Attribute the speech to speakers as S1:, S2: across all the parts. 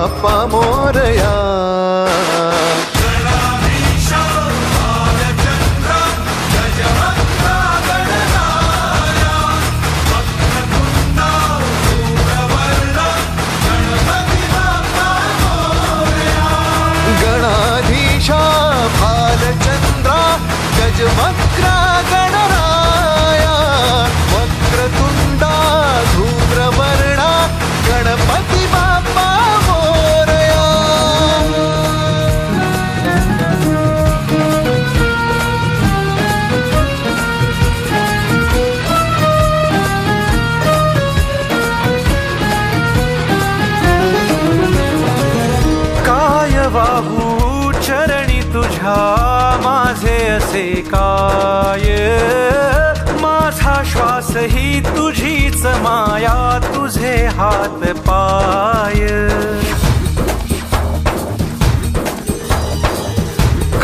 S1: बाप्पा मोरया. गणाधीशा भालचंद्रा गजवक्रा गणराया वक्रतुंडा धूम्रवर्णा गणपती बाप्पा मोरया. काय वाहू चरणी तुझ्या माझे असे काय. माझा श्वास ही तुझीच माया तुझे हात पाय.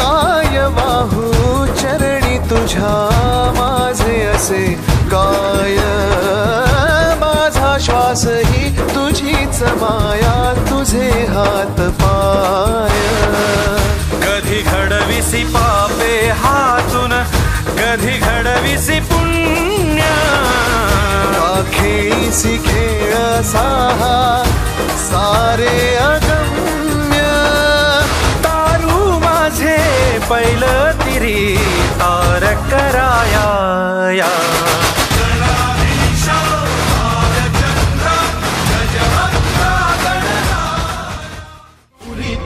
S1: काय वाहू चरणी तुझ्या माझे असे काय. माझा श्वास ही तुझीच माया तुझे हात पाय. कधी घडविसी पापे हातून कधी घडविसी पुण्य. खेळीसी खेळ साहा सारे अगम्य. तारू माझे पहिलं तिरी तार कराया.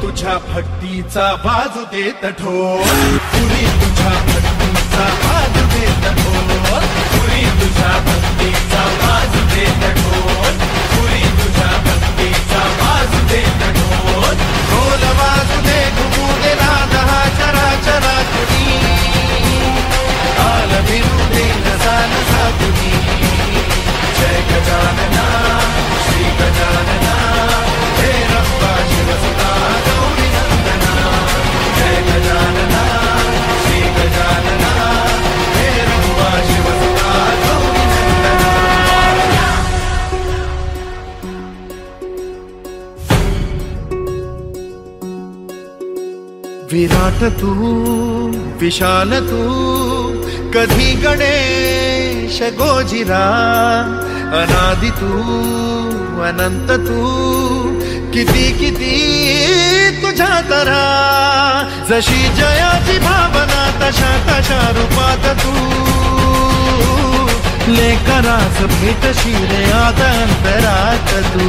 S2: तुझ्या भक्तीचा बाजू देत ढोल. पुरी तुझ्या भक्तीचा बाजू देत ढोल. पुरी तुझ्या भक्तीचा बाजू देत ढोल. पुरी तुझ्या भक्तीचा बाजू देत ढोल. ढोल वाजू दे घुमू दे नाद हा चराचरा तुनी. काल भिरू दे नसा नसा तुनी. जय गजानना श्री गजानना हे रंबा शिवसुता गौरी नंदना. जय गजानना श्री गजानना हे रंबा शिवसुता गौरी नंदना. विराट तू विशाल तू कधी गणेश गोजिरा. अनादि तू अनंत तू किती किती तुझ्या तरा. जशी जयाची भावना तशा तशा रूपात तू. लेकरास भेट शिरे आत अंतरात तू.